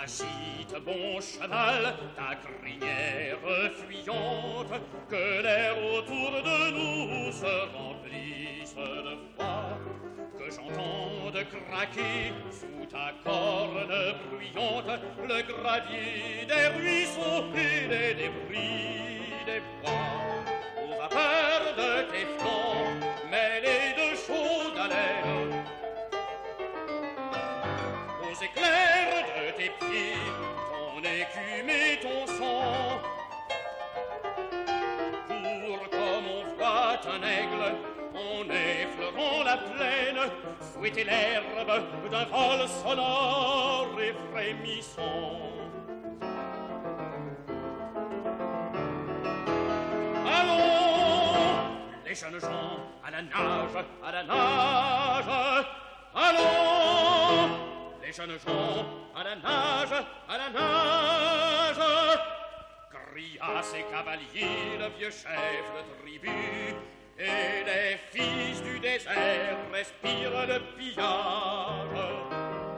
Agite, bon cheval, ta crinière fuyante, que l'air autour de nous se remplisse de froid, que j'entende craquer sous ta corne bruyante le gravier des ruisseaux et les débris des bois. Aux vapeurs de tes flancs, mêlés de chaude haleine, aux éclairs de tes pieds, ton écume et ton sang, pour comme on voit un aigle en effleurant la plaine, fouetter l'herbe d'un vol sonore et frémissant. Allons, les jeunes gens, à la nage, à la nage. Allons, les jeunes gens, à la nage, à la nage. Cria ses cavaliers, le vieux chef de tribu, et les fils du désert respirent le pillage.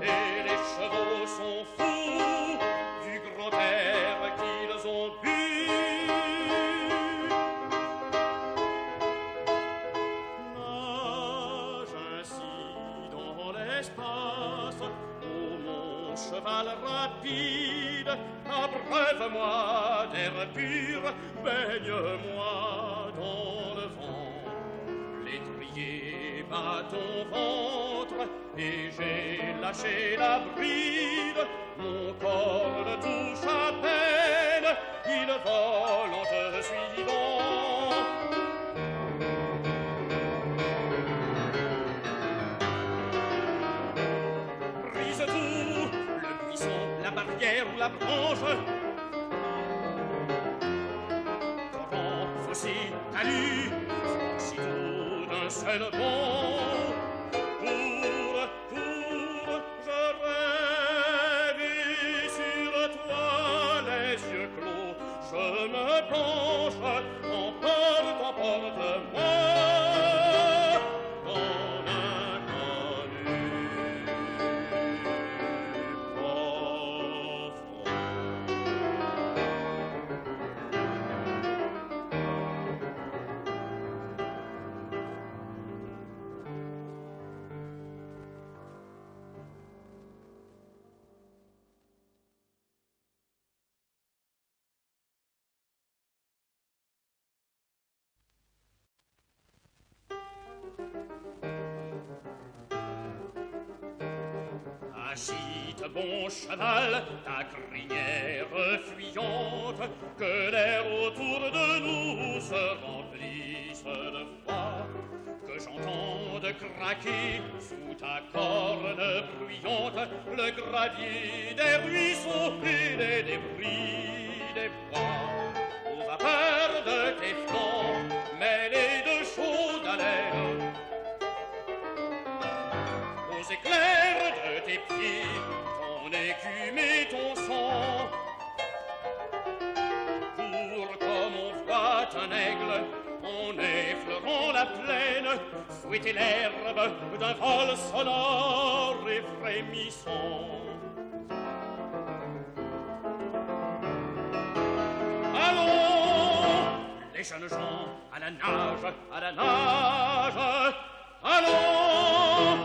Et les chevaux sont fous du grand air qu'ils ont bu. Nage ainsi dans l'espace, ô mon cheval rapide, abreuve-moi d'air pur, baigne-moi dans le vent. L'étrier bat ton ventre et j'ai lâché la bride. Mon corps le touche à peine, il vole en te suivant. Brise tout, le buisson, la barrière ou la branche. Torrent, fossé, talus, franchis tout d'un seul bond. Pour, je rêve et sur toi, les yeux clos, je me penche, emporte-moi dans l'inconnu profond. Agite, bon cheval, ta crinière fuyante, que l'air autour de nous se remplisse de froid, que j'entende craquer sous ta corne bruyante le gravier des ruisseaux et les débris des bois. Aux vapeurs de tes flancs, mêlés de chaude haleine, aux éclairs de tes pieds, ton écume et ton sang, pour comme on voit un aigle en effleurant la plaine, fouetter l'herbe d'un vol sonore et frémissant. Allons, les jeunes gens, à la nage, à la nage. Allons,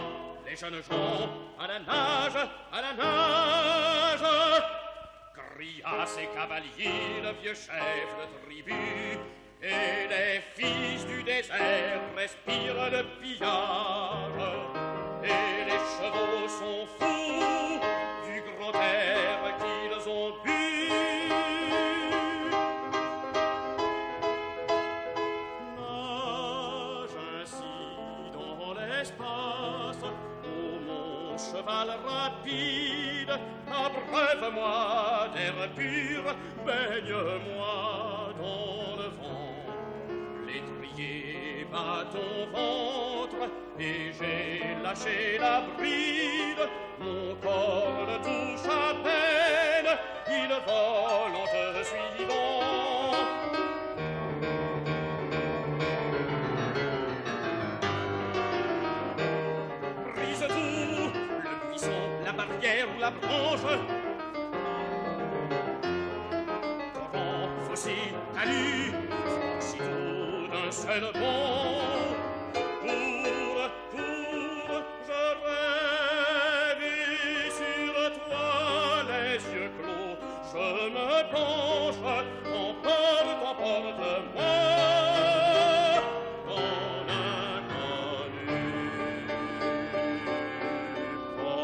les jeunes gens, à la nage, à la nage. Cria ses cavaliers, le vieux chef de tribu, et les fils du désert respirent le pillage. Et les chevaux sont fous du grand air qu'ils ont bu. Nage ainsi dans l'espace, ô mon cheval rapide, abreuve-moi d'air pur, baigne-moi dans le vent. L'étrier bat ton ventre et j'ai lâché la bride. Mon corps le touche à peine, il vole en te suivant. Brise tout, le buisson, la barrière ou la branche. seul bon. Pour, je rêve sur toi, les yeux clos, je me penche, emporte-moi dans l'inconnu profond.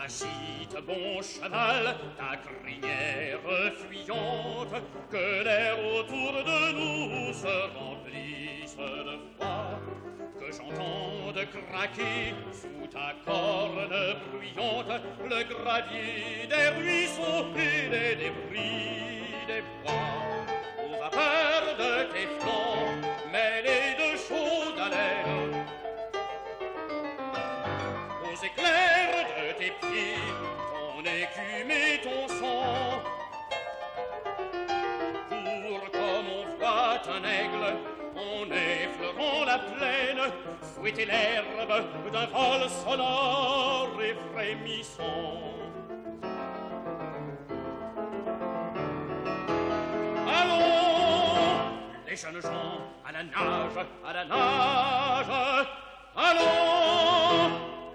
Agite, bon cheval, ta crinière fuyante, que l'air autour de nous se remplisse de froid, que j'entende craquer sous ta corne bruyante le gravier des ruisseaux et les débris des bois. Aux vapeurs de tes flancs mêlés de chaude haleine, aux éclairs de tes pieds, ton écume et ton sang, pour comme on voit un aigle en effleurant la plaine, fouetter l'herbe d'un vol sonore et frémissant. Allons, les jeunes gens, à la nage, à la nage. Allons,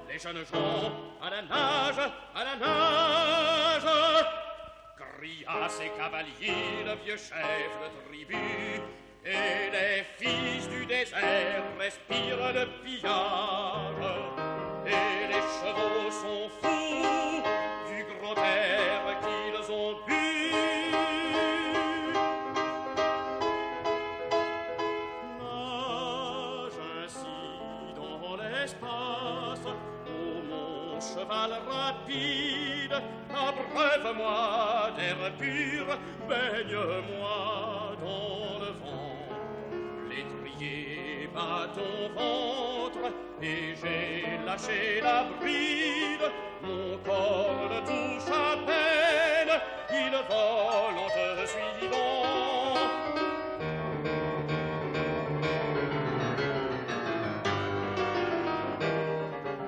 les jeunes gens, à la nage, à la nage. Cria ses cavaliers, le vieux chef de tribu, et les fils du désert respirent le pillage. Et les chevaux sont fous du gros air qu'ils ont bu. Cheval rapide, abreuve-moi d'air pur, baigne-moi dans le vent. L'étrier bat ton ventre, et j'ai lâché la bride. Mon corps le touche à peine, il vole en te suivant.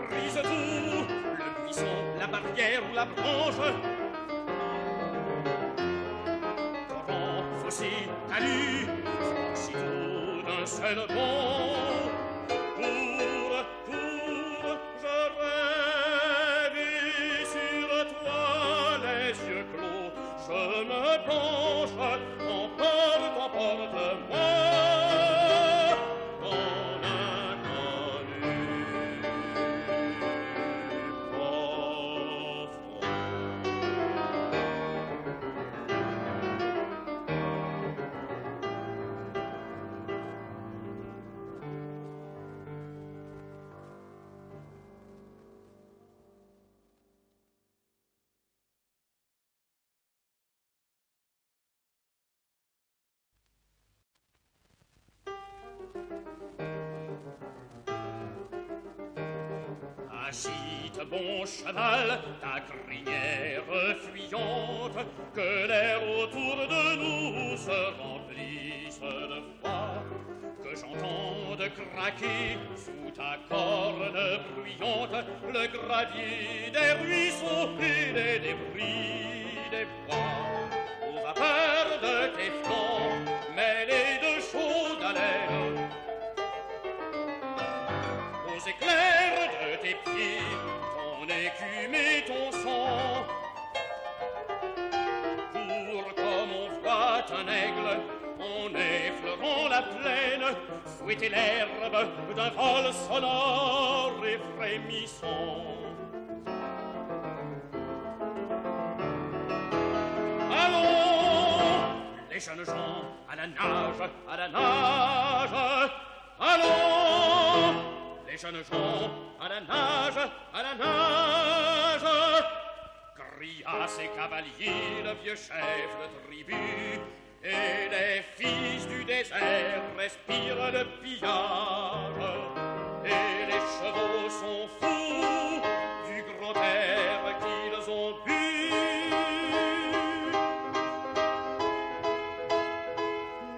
Brise tout, le buisson, la barrière ou la branche. Torrent, fossé, talus, franchis tout d'un seul bond. Pour, je rêve sur toi, les yeux clos, je me penche, emporte-moi dans l'inconnu profond. Agite, bon cheval, ta crinière fuyante, que l'air autour de nous se remplisse de froid, que j'entende craquer sous ta corne bruyante le gravier des ruisseaux et les débris des bois. Aux vapeurs de tes flancs mêlés de chaude haleine, aux éclairs de tes pieds, ton écume et ton sang, pour comme on voit un aigle en effleurant la plaine, fouetter l'herbe d'un vol sonore et frémissant. Allons, les jeunes gens, à la nage, à la nage. Allons, les jeunes gens, à la nage, à la nage. Cria ses cavaliers, le vieux chef de tribu, et les fils du désert respirent le pillage. et les chevaux sont fous du grand air qu'ils ont bu.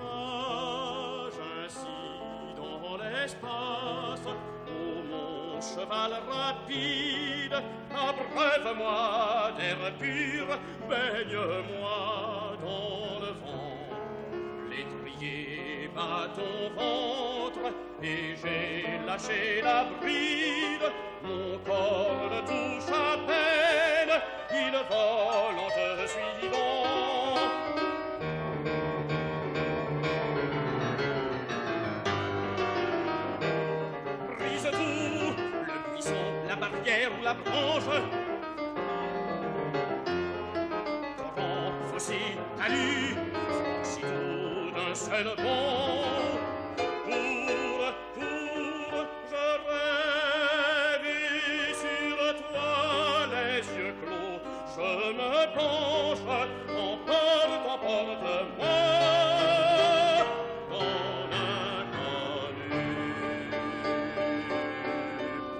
Nage ainsi dans l'espace, ô mon cheval rapide, abreuve-moi d'air pur, baigne-moi dans le vent. L'étrier bat ton ventre et j'ai lâché la bride. Mon corps le touche à peine, il vole en te suivant. Brise tout, le buisson, la barrière ou la branche. Torrent, fossé, talus, franchis tout d'un seul bond. Je rêve et sur toi, les yeux clos, je me penche, emporte-moi dans l'inconnu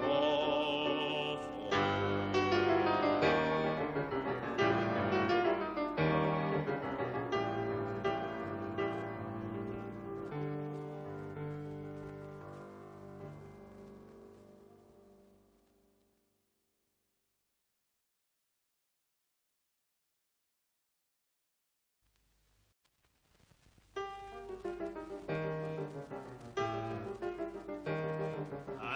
profond.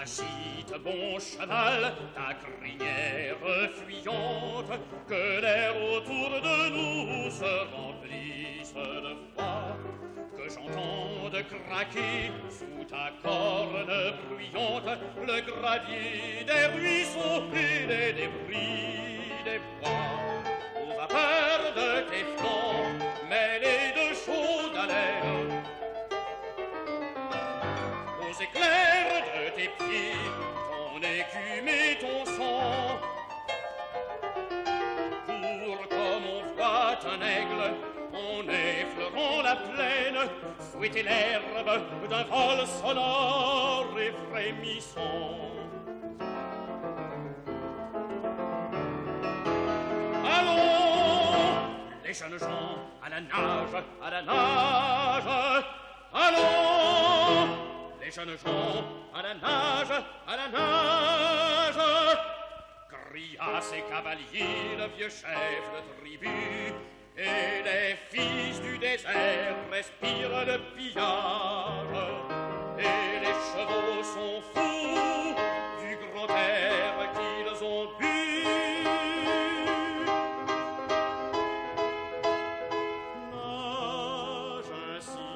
Agite, bon cheval, ta crinière fuyante, que l'air autour de nous se remplisse de froid, que j'entende craquer sous ta corne bruyante le gravier des ruisseaux et les débris des bois. Aux vapeurs de tes flancs, mêlés de chaude haleine, aux éclairs de tes pieds, ton écume et ton sang. Pour comme on voit un aigle, en effleurant la plaine, fouetter l'herbe d'un vol sonore et frémissant. Allons, les jeunes gens, à la nage, à la nage. Allons, les jeunes gens, à la nage, à la nage. Cria ses cavaliers, le vieux chef de tribu, et les fils du désert respirent le pillage. Et les chevaux sont fous du grand air qu'ils ont bu. Nage ainsi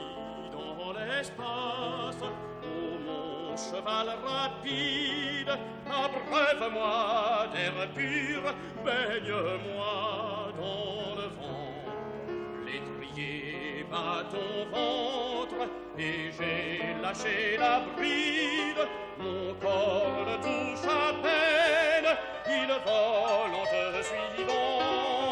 dans l'espace, ô mon cheval rapide, abreuve-moi d'air pur, baigne-moi dans le vent. L'étrier bat ton ventre et j'ai lâché la bride. Mon corps le touche à peine, il vole en te suivant.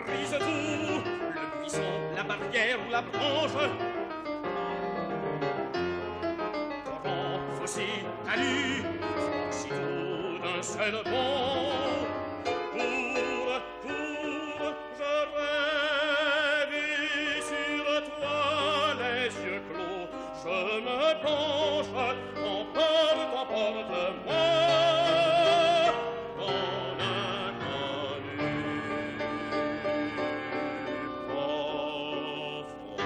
Brise tout, le buisson, la barrière ou la branche. Torrent, fossé, talus, franchis tout d'un seul bond. Je rêve et sur toi, les yeux clos, je me penche, emporte-moi dans l'inconnu profond.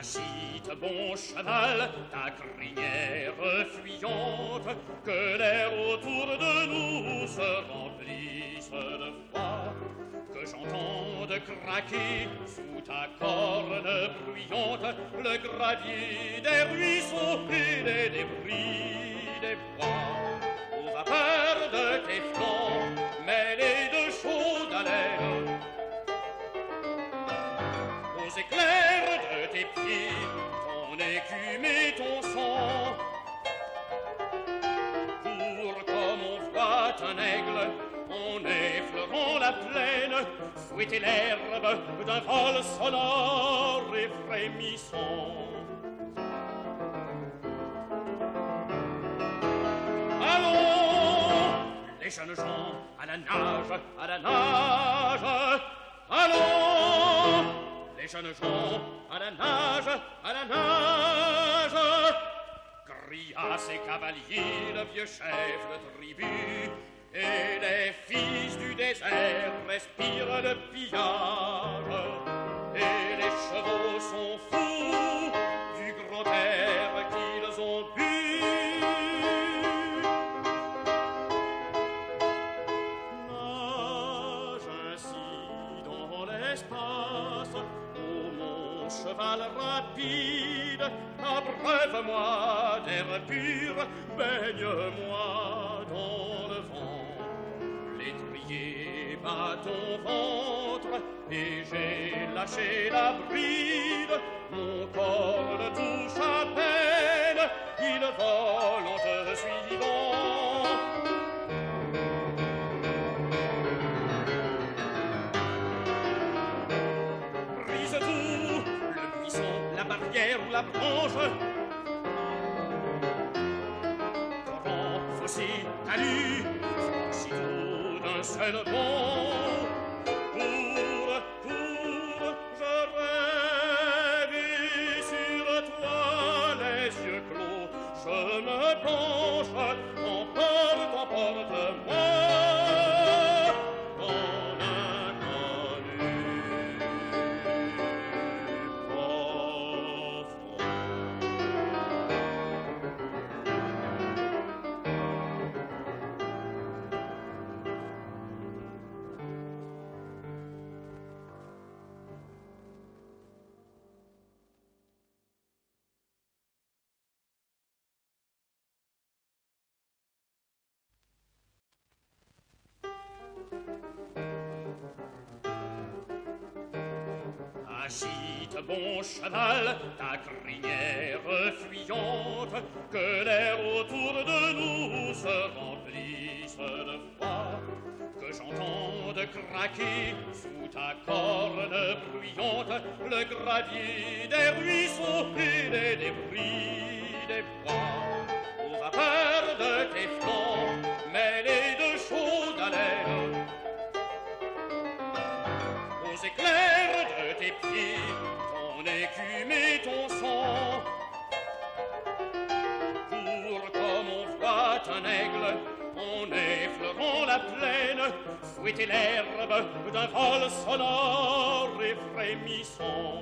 Agite, bon cheval, ta crinière fuyante, que l'air autour de nous se remplisse de froid, que j'entende de craquer sous ta corne bruyante le gravier des ruisseaux et les débris des bois. Aux vapeurs de tes flancs mêlés de chaude haleine, aux éclairs de tes pieds, ton écume et ton sang, pour comme on voit un aigle en effleurant la plaine fouetter l'herbe d'un vol sonore et frémissant. Allons, les jeunes gens, à la nage, à la nage. Allons, les jeunes gens, à la nage, à la nage. Cria ses cavaliers, le vieux chef de tribu, et les fils du désert respirent le pillage, et les chevaux sont fous du gros air qu'ils ont bu. Nage ainsi dans l'espace, ô mon cheval rapide, abreuve-moi d'air pur, baigne-moi dans le vent. L'étrier bat ton ventre et j'ai lâché la bride. Mon corps le touche à peine, il vole en te suivant. Brise tout, le buisson, la barrière ou la branche. Torrent, fossé, talus, franchis-tout d'un seul bond. Pour, je rêve et sur toi les yeux clos, je me penche, emporte-moi dans l'inconnu profond. Agite, bon cheval, ta crinière fuyante, que l'air autour de nous se remplisse de froid, que j'entende craquer sous ta corne bruyante le gravier des ruisseaux et les débris des bois. Aux vapeurs de tes flancs mêlés de chaude haleine, aux éclairs de tes pieds, ton écume et ton sang, pour comme on voit un aigle en effleurant la plaine fouetter l'herbe d'un vol sonore et frémissant.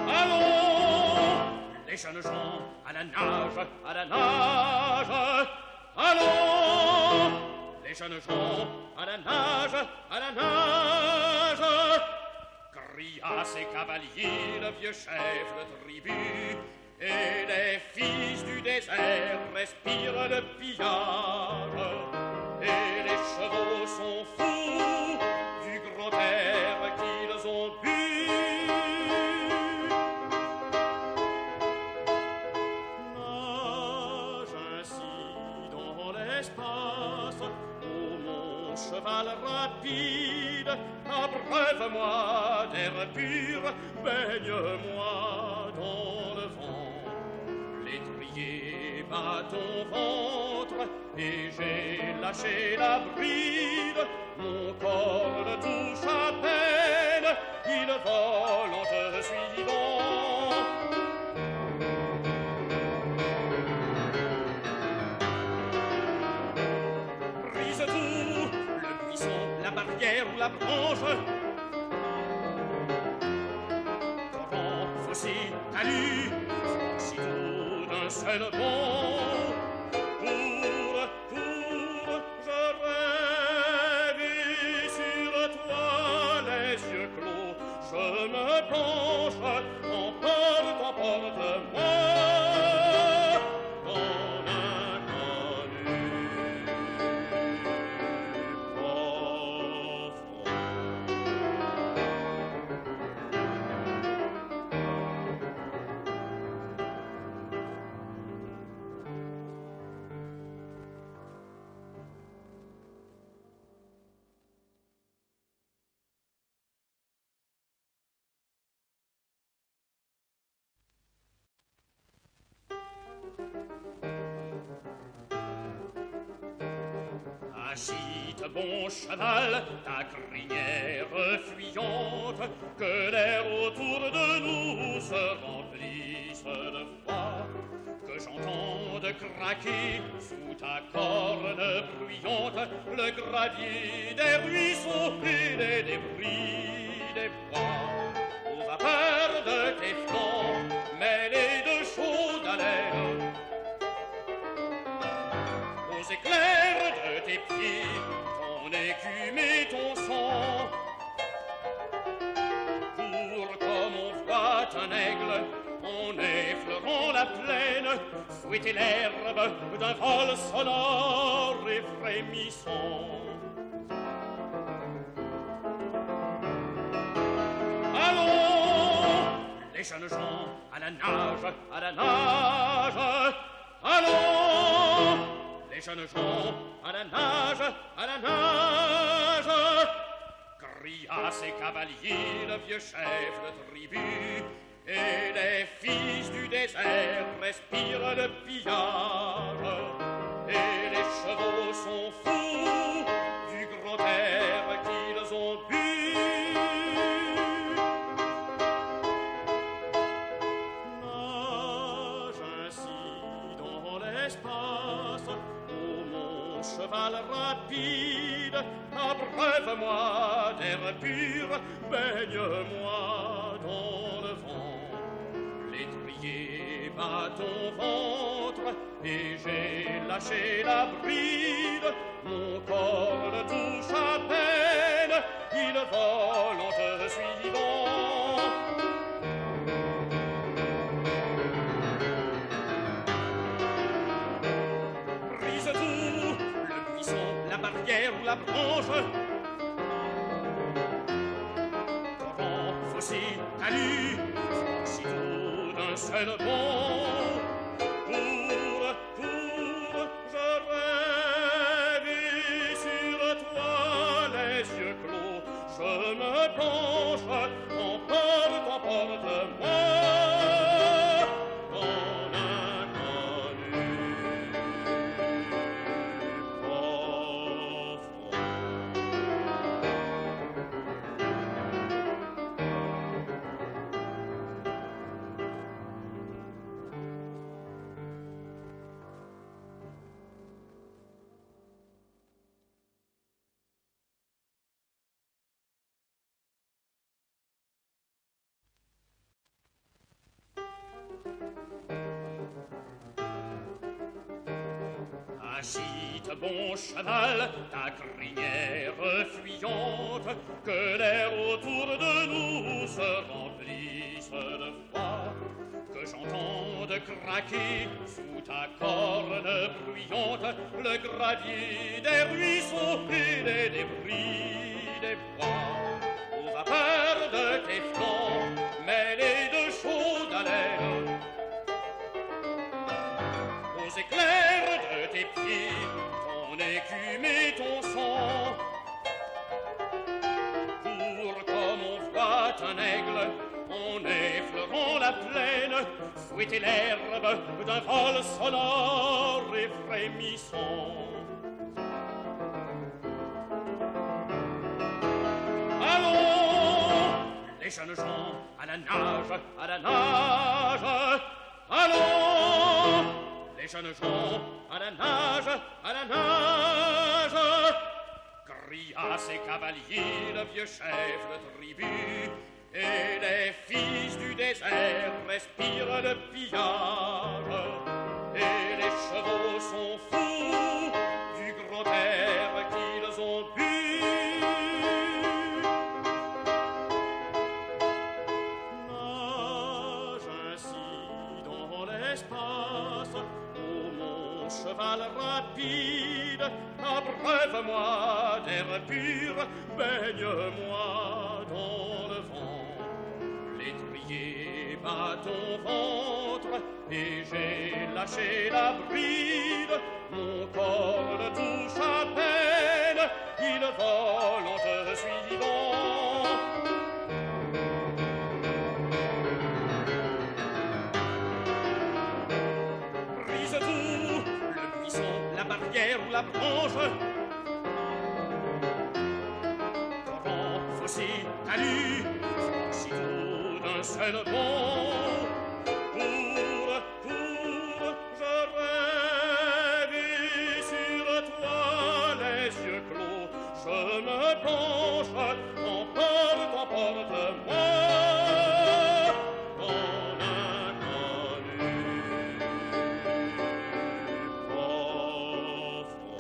Allons, les jeunes gens, à la nage, à la nage. Allons, les jeunes gens, à la nage, à la nage. Cria ses cavaliers, le vieux chef de tribu, et les fils du désert respirent le pillage, et les chevaux sont fous du grand air qu'ils ont bu. Nage ainsi dans l'espace, ô mon cheval rapide, abreuve-moi d'air pur, baigne-moi dans le vent. L'étrier bat ton ventre et j'ai lâché la bride. Mon corps le touche à peine, il vole en te suivant. Brise tout, le buisson, la barrière ou la branche. Torrent, fossé, talus, franchis-tout d'un seul bond. Pour, je rêve emporte-moi dans l'inconnu profond. Agite, bon cheval, ta crinière fuyante, que l'air autour de nous se remplisse de froid, que j'entende craquer sous ta corne bruyante le gravier des ruisseaux et les débris des bois. Aux vapeurs de tes flancs, mêlés de chaude haleine, aux éclairs de tes pieds, ton écume et ton sang, pour comme on voit un aigle en effleurant la plaine, fouetter l'herbe d'un vol sonore et frémissant. Allons, les jeunes gens, à la nage, à la nage. Allons, les jeunes gens, à la nage, à la nage. Cria ses cavaliers, le vieux chef de tribu, et les fils du désert respirent le pillage. Et les chevaux sont fous du grand air qu'ils ont bu. Nage ainsi dans l'espace, ô mon cheval rapide, abreuve-moi d'air pur, baigne-moi dans le vent. L'étrier bat ton ventre, et j'ai lâché la bride, mon corps le touche à peine, il vole en te suivant. Brise tout, le buisson, la barrière ou la branche, torrent, fossé, talus, franchis tout d'un seul bond. Je rêve et sur toi les yeux clos, je me penche, emporte-moi dans l'inconnu profond. Agite, bon cheval, ta crinière fuyante, que l'air autour de nous se remplisse de froid, que j'entende craquer sous ta corne bruyante le gravier des ruisseaux et les débris des bois. Aux vapeurs de tes flancs, mêlés de chaude haleine, aux éclairs de tes pieds, ton écume et ton sang, pour comme on voit un aigle en effleurant la plaine, fouetter l'herbe d'un vol sonore et frémissant. Allons, les jeunes gens, à la nage, à la nage. Allons, les jeunes gens, à la nage, à la nage. Cria ses cavaliers, le vieux chef de tribu, et les fils du désert respirent le pillage. Et les chevaux sont fous du grand air qu'ils ont bu. Nage ainsi l'espace. Oh mon cheval rapide, abreuve-moi d'air pur, baigne-moi dans le vent. L'étrier bat ton ventre et j'ai lâché la bride. Mon corps le touche à peine, il vole en te suivant. Brise tout, le buisson, la barrière ou la branche. Torrent, fossé, talus, franchis tout d'un seul bond. Je rêve et sur toi les yeux clos, je me penche, emporte-moi dans l'inconnu profond.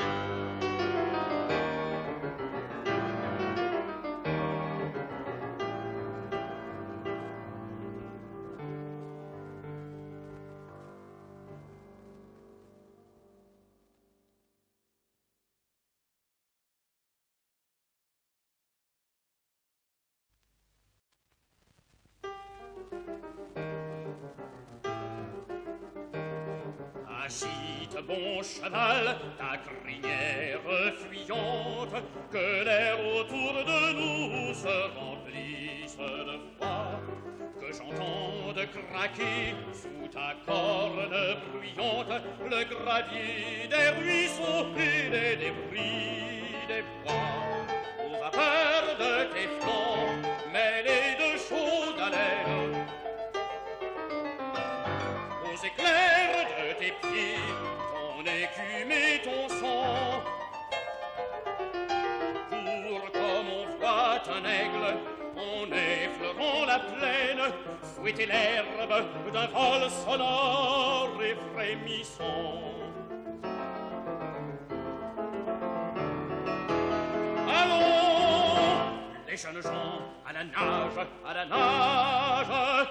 Agite, bon cheval, ta crinière fuyante, que l'air autour de nous se remplisse de froid, que j'entende craquer sous ta corne bruyante le gravier des ruisseaux et les débris des bois. Aux vapeurs de tes flancs, mêlés de chaude haleine, aux éclairs de tes pieds, ton écume et ton sang. Pour comme on voit un aigle, en effleurant la plaine, fouetter l'herbe d'un vol sonore et frémissant. Allons, les jeunes gens, à la nage, à la nage.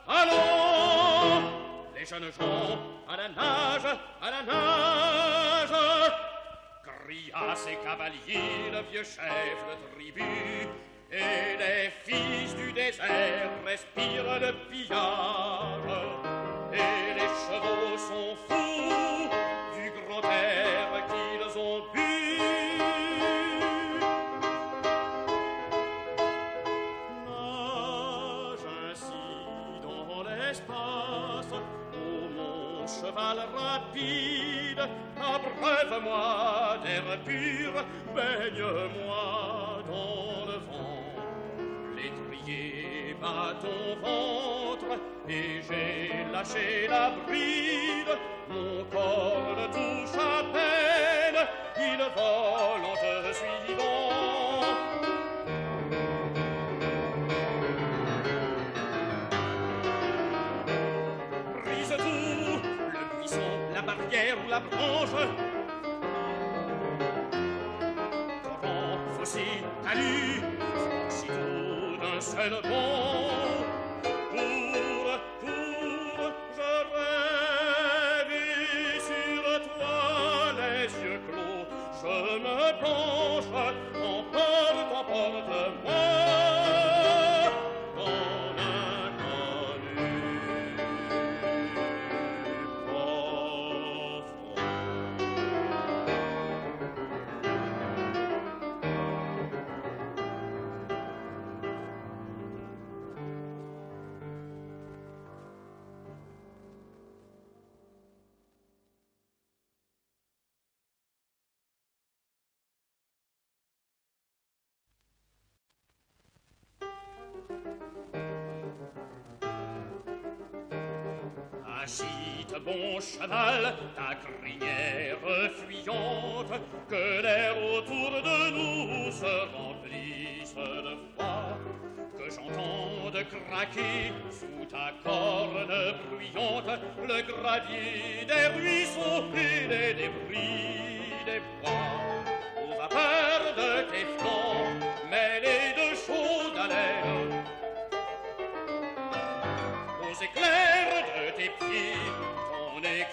Allons, les jeunes gens, à la nage, à la nage. Cria ses cavaliers, le vieux chef de tribu, et les fils du désert respirent le pillage. Et les chevaux sont fous du grand air qu'ils ont bu. Nage ainsi dans l'espace, ô mon cheval rapide, abreuve-moi d'air pur, baigne-moi dans le vent. L'étrier bat ton ventre et j'ai lâché la bride. Mon corps le touche à peine, il vole en te suivant. Brise tout, le buisson, la barrière ou la branche. Torrent, fossé, talus, franchis tout d'un seul bond. Je rêve et sur toi les yeux clos, je me penche, emporte-moi dans l'inconnu profond. Agite, bon cheval, ta crinière fuyante, que l'air autour de nous se remplisse de froid, que j'entende craquer sous ta corne bruyante le gravier des ruisseaux et les débris des bois. Aux vapeurs de tes flancs, mêlés de chaude haleine, aux éclairs de tes pieds,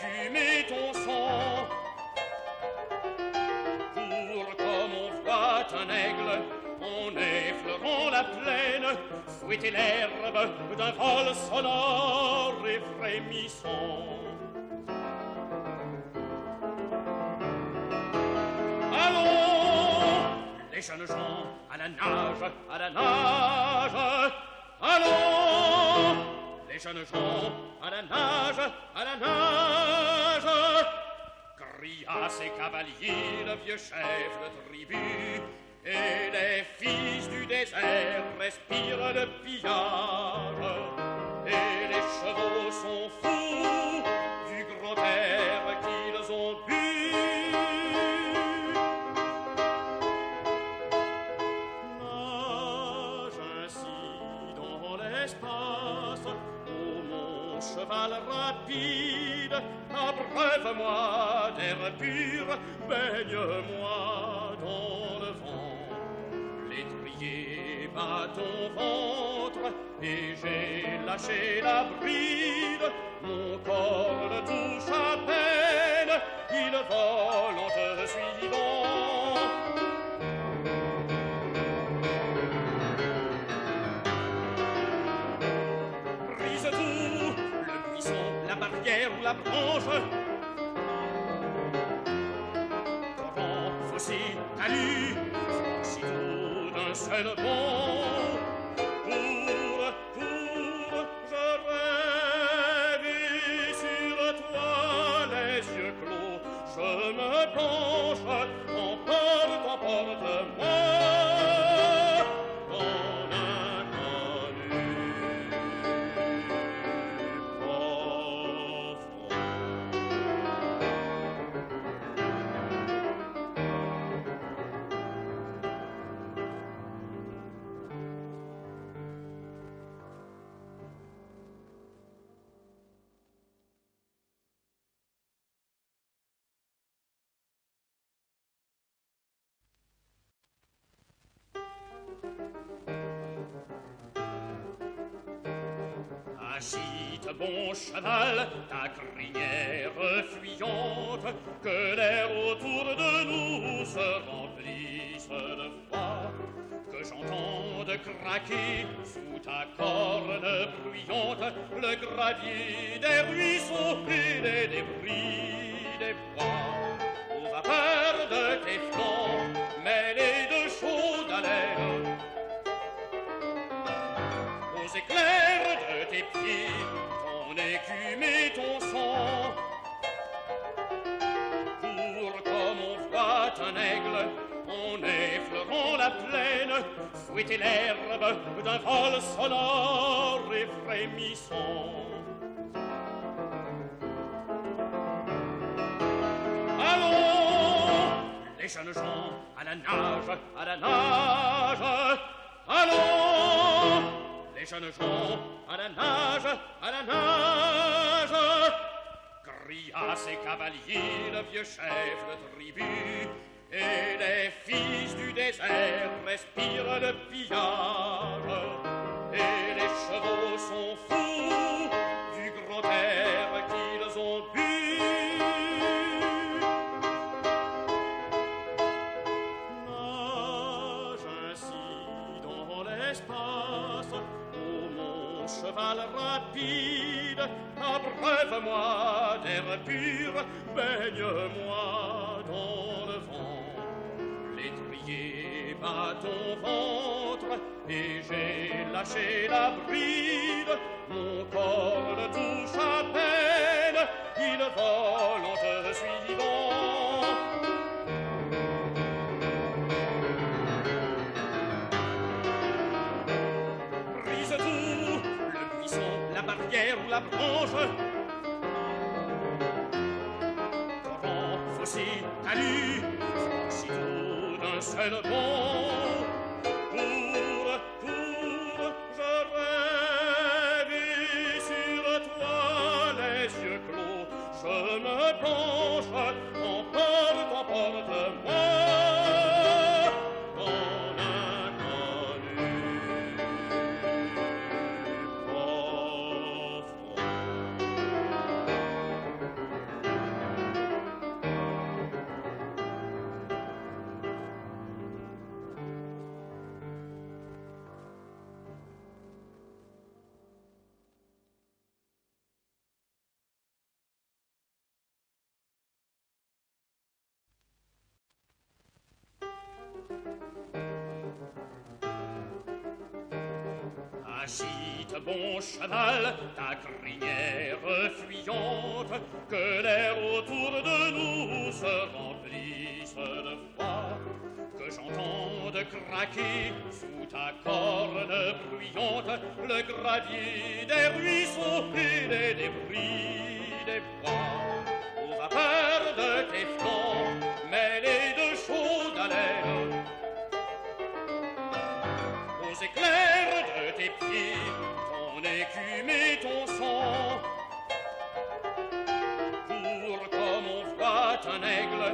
écumer ton sang. Pour comme on voit un aigle en effleurant la plaine fouetter l'herbe d'un vol sonore et frémissant. Allons, les jeunes gens, à la nage, à la nage. Allons, les jeunes gens, à la nage, à la nage. Cria ses cavaliers, le vieux chef de tribu, et les fils du désert respirent le pillage. Et les chevaux sont fous du gros air qu'ils ont bu. Cheval rapide, abreuve-moi d'air pur, baigne-moi dans le vent. L'étrier bat ton ventre, et j'ai lâché la bride. Mon corps le touche à peine, il vole en te suivant. Brise tout, le buisson, la barrière ou la branche. Torrent, fossé, talus, franchis tout d'un seul bond. Je rêve sur toi, les yeux clos. Je me penche, emporte-moi. Agite, bon cheval, ta crinière fuyante, que l'air autour de nous se remplisse de froid, que j'entende craquer sous ta corne bruyante le gravier des ruisseaux et les débris des bois. Aux vapeurs de tes flancs, mêlés de chaude haleine, aux éclairs de tes pieds, ton écume et ton sang. Pour comme on voit un aigle en effleurant la plaine fouetter l'herbe d'un vol sonore et frémissant. Allons, les jeunes gens, à la nage, à la nage. Allons, les jeunes gens, à la nage, à la nage. Cria ses cavaliers, le vieux chef de tribu, et les fils du désert respirent le pillage. Et les chevaux sont fous du gros air qu'ils ont bu. Cheval rapide, abreuve-moi d'air pur, baigne-moi dans le vent. L'étrier bat ton ventre, et j'ai lâché la bride. Mon corps le touche à peine, il vole en te suivant. Brise tout, le buisson, la barrière ou la branche. Torrent, fossé, talus, franchis tout d'un seul bond. Je rêve sur toi, les yeux clos. Je me penche, emporte-moi dans l'inconnu profond. Agite, bon cheval, ta crinière fuyante, que l'air autour de nous se remplisse de froid, que j'entende craquer sous ta corne bruyante le gravier des ruisseaux et les débris des bois. Aux vapeurs de tes flancs, mêlés de chaude haleine, aux éclairs de tes pieds, ton écume et ton sang, pour comme on voit un aigle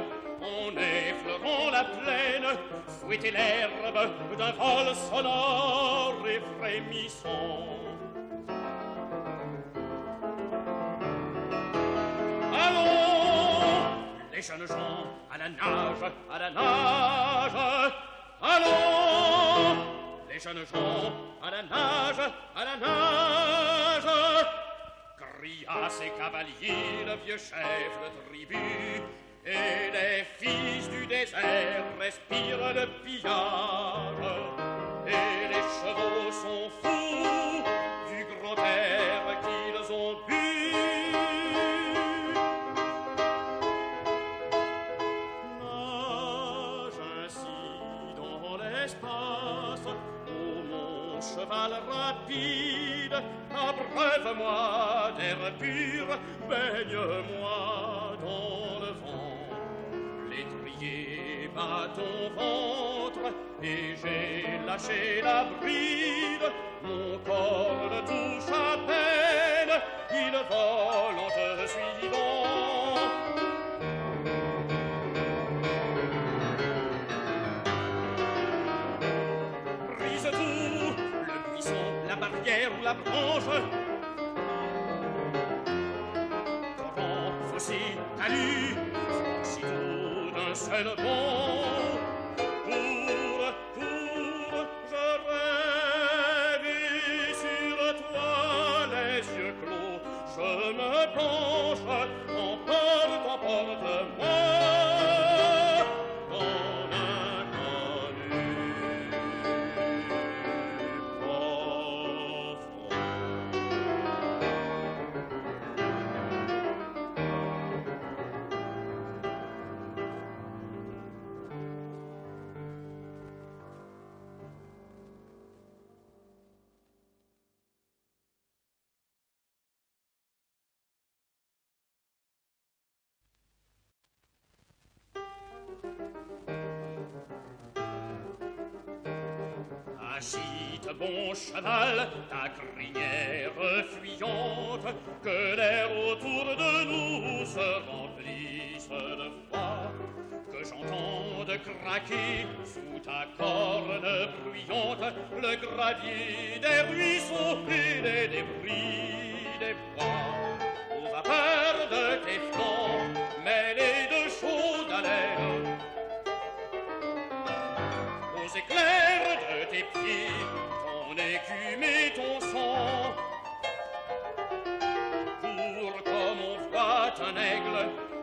en effleurant la plaine, fouetter l'herbe d'un vol sonore et frémissant. Allons, les jeunes gens, à la nage, à la nage. Allons, les jeunes gens, à la nage, à la nage. Cria ses cavaliers, le vieux chef de tribu, et les fils du désert respirent le pillage. Et les chevaux sont fous du grand air qu'ils ont bu. Nage ainsi dans l'espace, ô mon cheval rapide, abreuve-moi d'air pur, baigne-moi dans le vent. L'étrier bat ton ventre, et j'ai lâché la bride, mon corps le touche à peine, il vole en te suivant. Brise tout, le buisson, la barrière ou la branche, torrent, fossé, talus, franchis tout d'un seul bond. Pour, je rêve et sur toi, les yeux clos, je me penche, emporte-moi dans l'inconnu profond. Agite, bon cheval, ta crinière fuyante, que l'air autour de nous se remplisse de froid, que j'entende craquer sous ta corne bruyante le gravier des ruisseaux et les débris des bois. Aux vapeurs de tes flancs, mêlés de chaude haleine, aux éclairs de tes pieds, ton écume et ton sang, pour comme on voit un aigle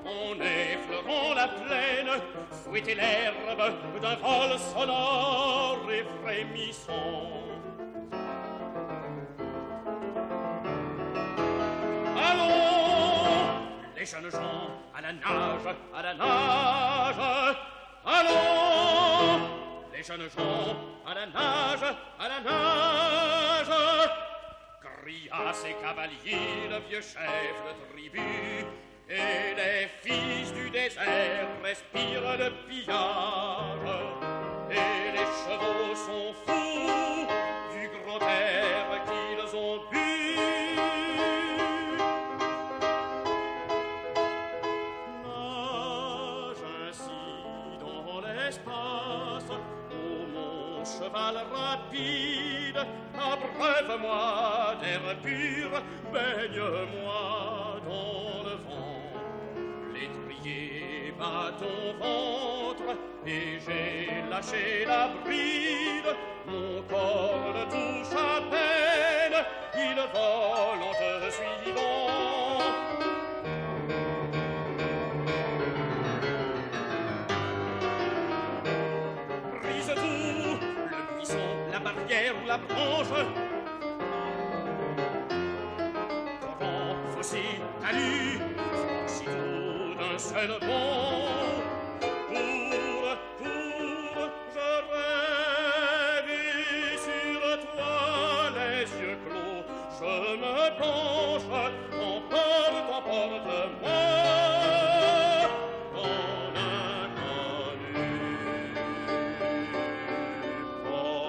en effleurant la plaine, fouetter l'herbe d'un vol sonore et frémissant. Allons, les jeunes gens, à la nage, à la nage. Allons, les jeunes gens, à la nage, à la nage. Cria ses cavaliers, le vieux chef de tribu, et les fils du désert respirent le pillage. Et les chevaux sont fous du grand air qu'ils ont bu. Nage ainsi dans l'espace, ô mon cheval rapide, abreuve-moi d'air pur, baigne-moi dans le vent. L'étrier bat ton ventre, et j'ai lâché la bride, mon corps le touche à peine, il vole en te suivant. Brise tout, le buisson, la barrière ou la branche, aussitôt d'un seul bond. Pour, je rêve et sur toi les yeux clos, je me penche, emporte-moi dans l'inconnu profond.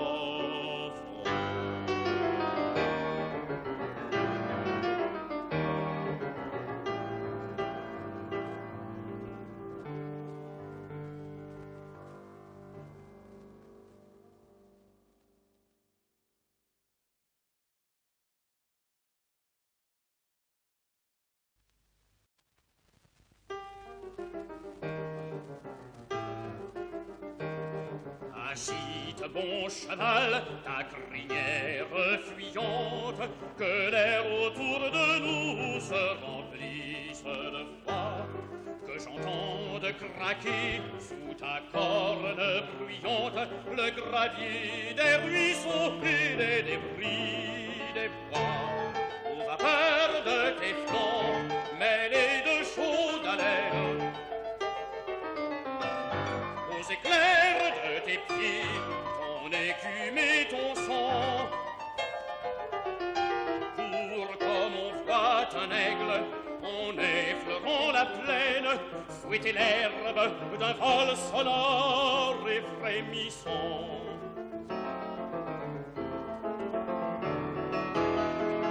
Agite, bon cheval, ta crinière fuyante, que l'air autour de nous se remplisse de froid, que j'entende craquer sous ta corne bruyante le gravier des ruisseaux et les débris des bois. Aux vapeurs de tes flancs mêlés de chaude haleine, aux éclairs de tes pieds, ton écume et ton sang, pour comme on voit un aigle en effleurant la plaine fouetter l'herbe d'un vol sonore et frémissant.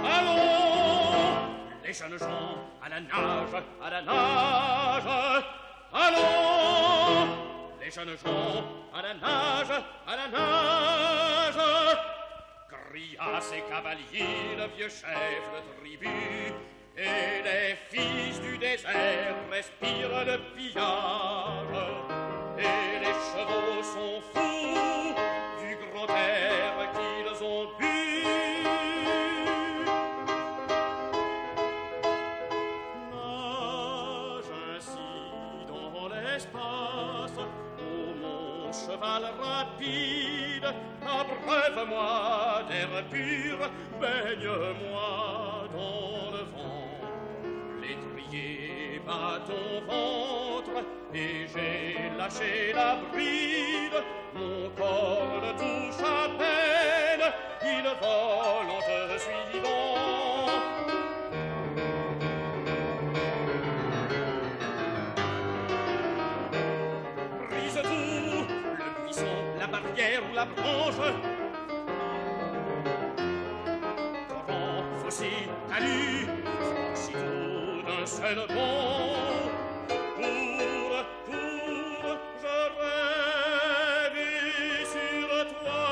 Allons, les jeunes gens, à la nage, à la nage. Allons, les jeunes gens, à la nage, à la nage. Cria ses cavaliers, le vieux chef de tribu, et les fils du désert respirent le pillage. Et les chevaux sont fous du gros air qu'ils ont bu. Cheval rapide, abreuve-moi d'air pur, baigne-moi dans le vent. L'étrier bat ton ventre, et j'ai lâché la bride. Mon corps le touche à peine, il vole en te suivant. Brise tout, le buisson, la barrière ou la branche. Torrent, fossé, talus, aussitôt d'un seul bond. Pour, je rêve et sur toi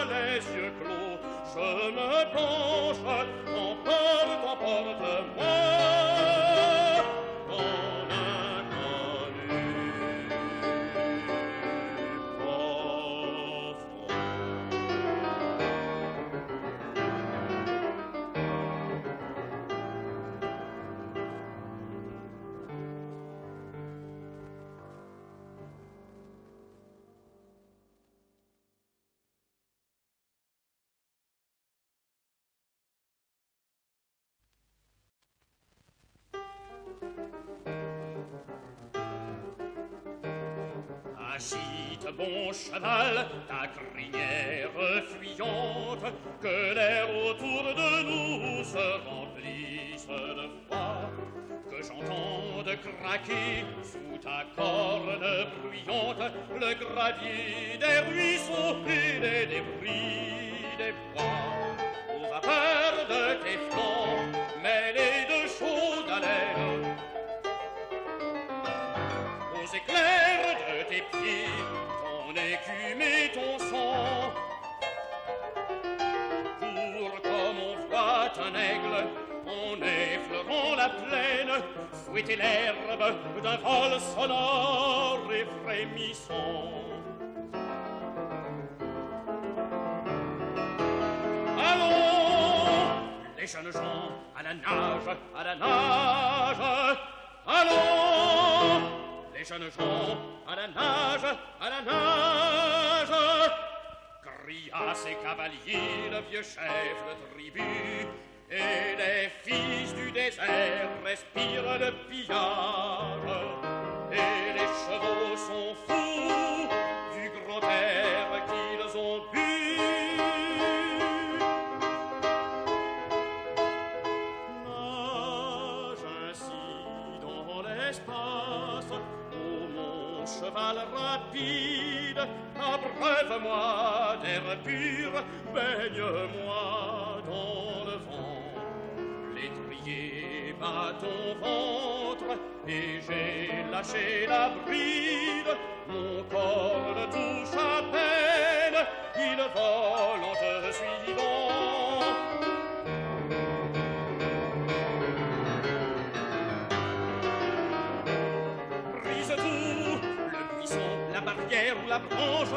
les yeux clos, je me penche, emporte-moi dans l'inconnu profond. Agite, bon cheval, ta crinière fuyante, que l'air autour de nous se remplisse de froid, que j'entende craquer sous ta corne bruyante le gravier des ruisseaux et les débris des bois. Aux vapeurs de tes flancs mêlés de chaude haleine, aux éclairs de tes pieds, ton écume et ton sang, pour comme on voit un aigle en effleurant la plaine fouetter l'herbe d'un vol sonore et frémissant. Allons, les jeunes gens, à la nage, à la nage. Allons, les jeunes gens, à la nage, à la nage. Cria ses cavaliers, le vieux chef de tribu, et les fils du désert respirent le pillage, et les chevaux sont fous du grand air qu'ils ont bu. Nage ainsi dans l'espace, ô mon cheval rapide, abreuve-moi d'air pur, baigne-moi dans le vent. L'étrier bat ton ventre, et j'ai lâché la bride, mon corps le touche à peine, il vole en te suivant. Brise tout, le buisson, la barrière ou la branche,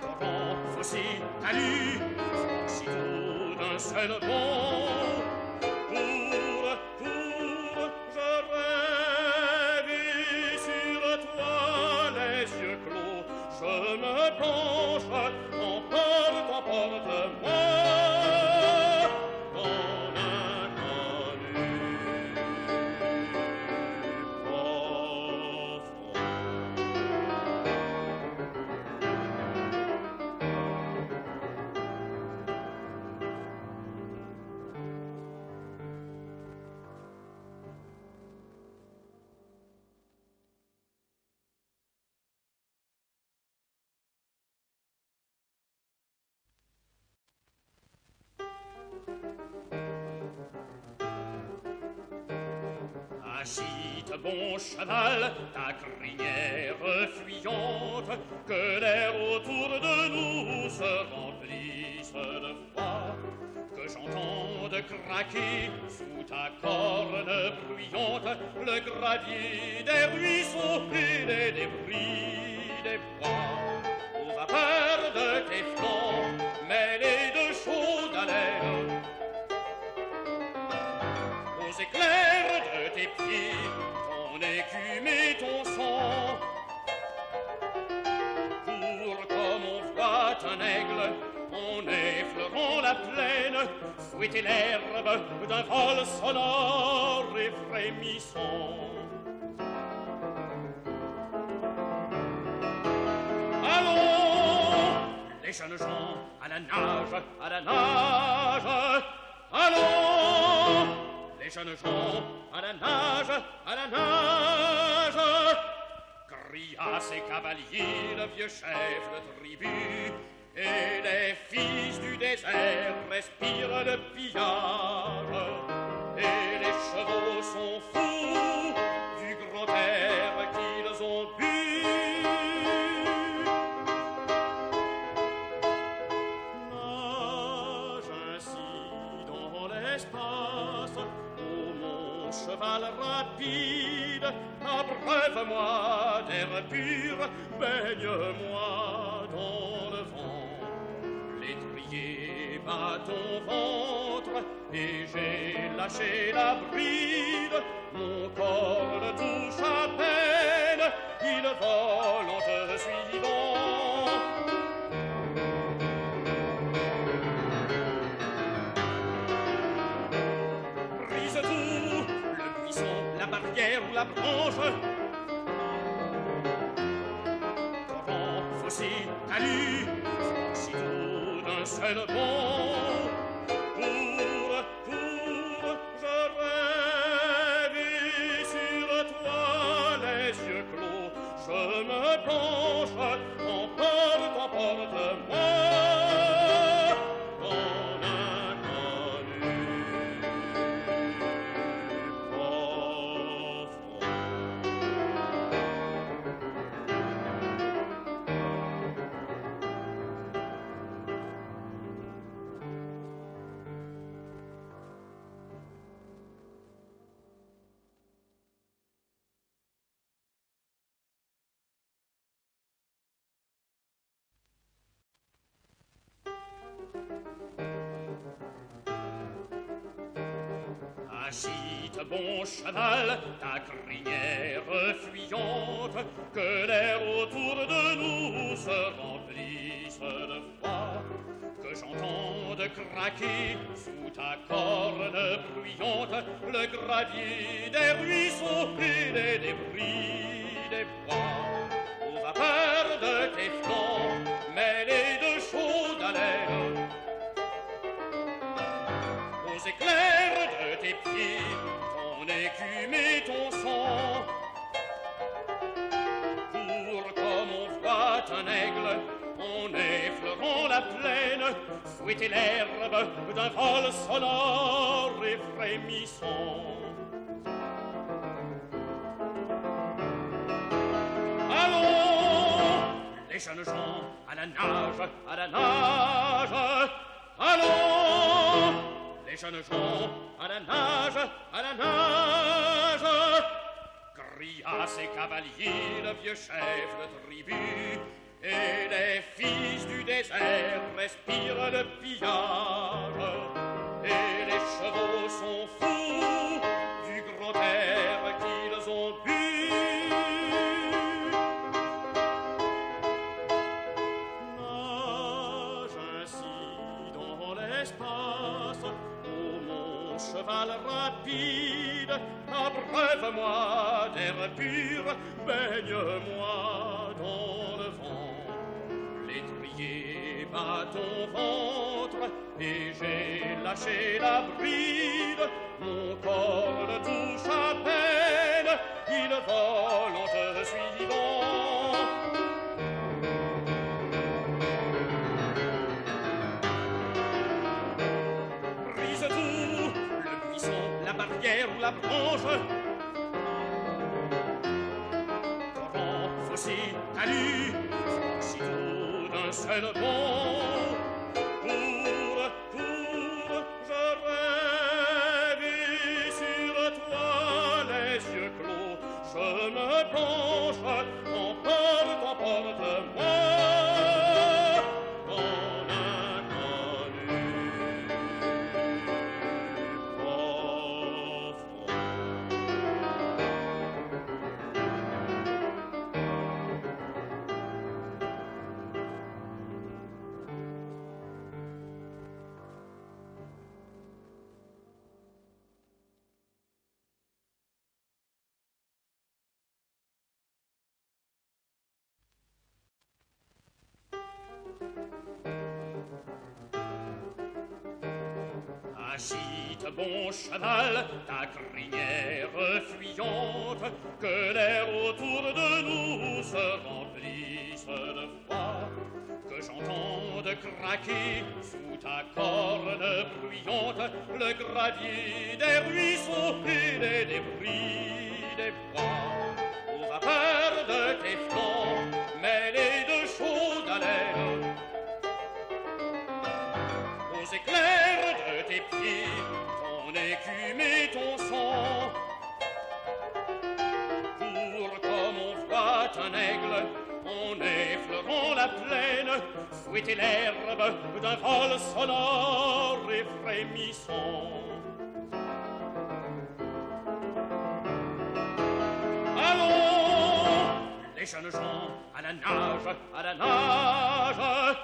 torrent, fossé, talus, franchis tout d'un seul bond. Je rêve et sur toi, les yeux clos, je me penche, emporte-moi dans l'inconnu profond. Agite, bon cheval, ta crinière fuyante, que l'air autour de nous se remplisse de froid, que j'entende craquer sous ta corne bruyante le gravier des ruisseaux et les débris des bois. Aux vapeurs de tes flancs, mêlés de chaude haleine, aux éclairs de tes pieds, ton écume et ton sang, pour comme on voit un aigle en effleurant la plaine, fouetter l'herbe d'un vol sonore et frémissant. Allons, les jeunes gens, à la nage, à la nage. Allons, les jeunes gens, à la nage, à la nage. Cria ses cavaliers, le vieux chef de tribu, et les fils du désert respirent le pillage, et les chevaux sont fous du grand air qu'ils ont bu. Nage ainsi dans l'espace, ô mon cheval rapide, abreuve-moi d'air pur, baigne-moi dans le vent. L'étrier bat ton ventre, et j'ai lâché la bride, mon corps le touche à peine, il vole en te suivant. Brise tout, le buisson, la barrière ou la branche, torrent, fossé, talus, franchis tout d'un seul bond. Je rêve et sur toi, les yeux clos, je me penche, emporte-moi dans l'inconnu profond. Agite, bon cheval, ta crinière fuyante, que l'air autour de nous se remplisse de froid, que que j'entende craquer sous ta corne bruyante le gravier des ruisseaux et les débris des bois. Aux vapeurs de tes flancs mêlés de chaude haleine, aux éclairs de tes pieds, ton écume et ton sang, pour comme on voit un aigle en effleurant la plaine fouetter l'herbe d'un vol sonore et frémissant. Allons, les jeunes gens, à la nage, à la nage. Allons, les jeunes gens, à la nage, à la nage. Cria ses cavaliers, le vieux chef de tribu, et les fils du désert respirent le pillage, et les chevaux sont fous du gros air qu'ils ont bu. Nage ainsi dans l'espace, ô mon cheval rapide, abreuve-moi d'air pur, baigne-moi dans le vent. L'étrier bat ton ventre et j'ai lâché la bride. Mon corps le touche à peine, il vole en te suivant. Brise tout, le buisson, la barrière ou la branche. Torrent, fossé, talus, franchis-tout d'un seul bond. Pour, je rêve et sur toi les yeux clos, je me penche, emporte-moi dans l'inconnu profond. Agite, bon cheval, ta crinière fuyante, que l'air autour de nous se remplisse de froid, que j'entende craquer sous ta corne bruyante le gravier des ruisseaux et les débris des bois. Aux vapeurs de tes flancs mêlés de chaude haleine, aux éclairs de tes pieds, ton écume et ton sang, pour comme on voit un aigle en effleurant la plaine fouetter l'herbe d'un vol sonore et frémissant. Allons, les jeunes gens, à la nage, à la nage.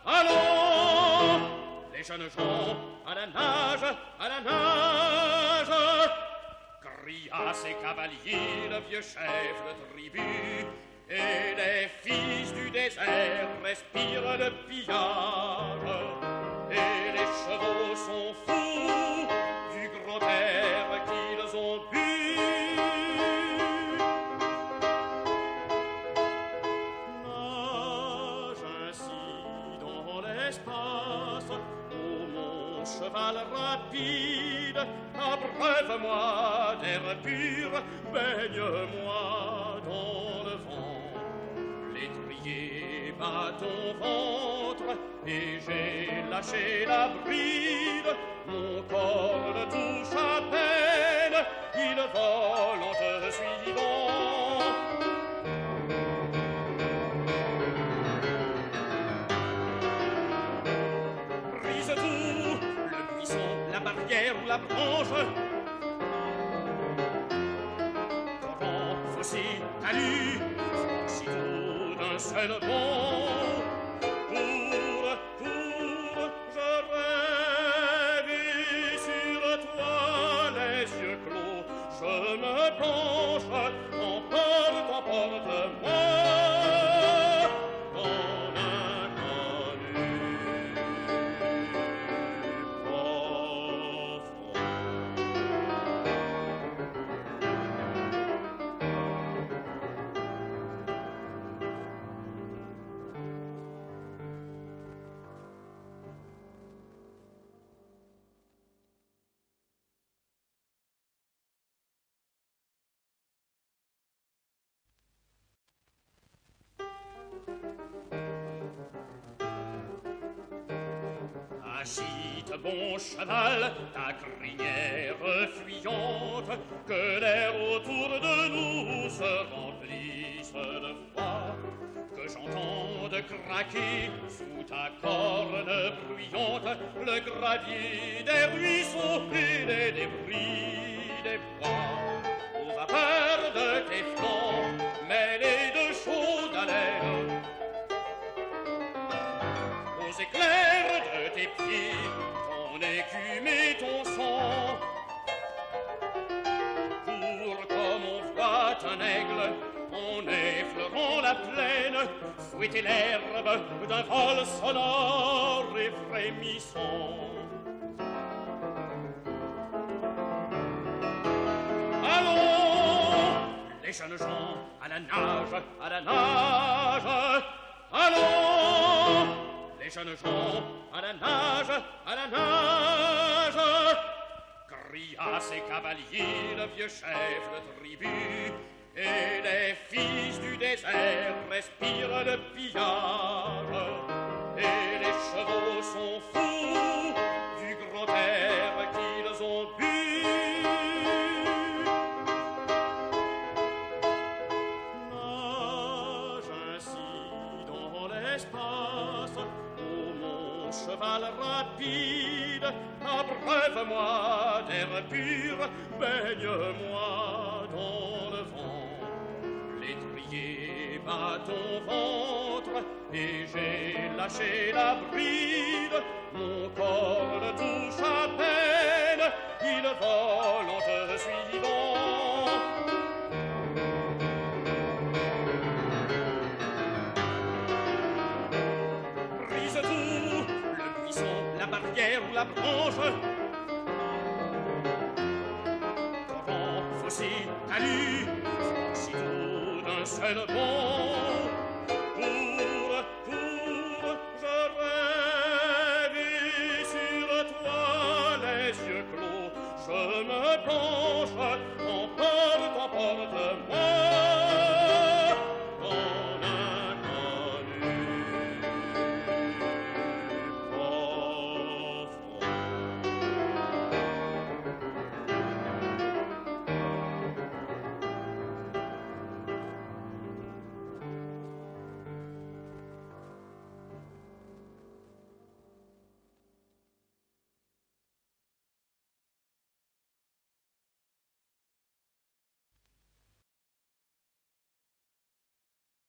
Allons, les jeunes gens, à la nage, à la nage. Cria ses cavaliers, le vieux chef de tribu, et les fils du désert respirent le pillage, et les chevaux sont fous du grand air qu'ils ont bu. Nage ainsi dans l'espace, ô mon cheval rapide, abreuve-moi d'air pur, baigne-moi dans le vent. L'étrier bat ton ventre et j'ai lâché la bride. Mon corps le touche à peine, il vole en te suivant. Brise tout, le buisson, la barrière ou la branche. Torrent, fossé, talus, franchis-tout d'un seul bond. Pour, penche, emporte-moi dans l'inconnu profond. Agite, bon cheval, ta crinière fuyante, que l'air autour de nous se remplisse de froid, que j'entende craquer sous ta corne bruyante le gravier des ruisseaux et les débris des bois. Aux vapeurs de tes flancs, mêlés de chaude haleine, aux éclairs de tes pieds, ton écume et ton sang, pour comme on voit un aigle en effleurant la plaine, fouetter l'herbe d'un vol sonore et frémissant. Allons, les jeunes gens, à la nage, à la nage. Allons, les jeunes gens, à la nage, à la nage. Cria ses cavaliers, le vieux chef de tribu, et les fils du désert respirent le pillage. Et les chevaux sont fous du grand air qu'ils ont bu. Nage ainsi dans l'espace, ô mon cheval rapide, abreuve-moi d'air pur, baigne-moi dans le vent. L'étrier bat ton ventre, et j'ai lâché la bride, mon corps le touche à peine, il vole en te suivant. Brise tout, le buisson, la barrière ou la branche, torrent, fossé, talus, franchis tout d'un seul bond. Je rêve, et sur toi les yeux clos, je me penche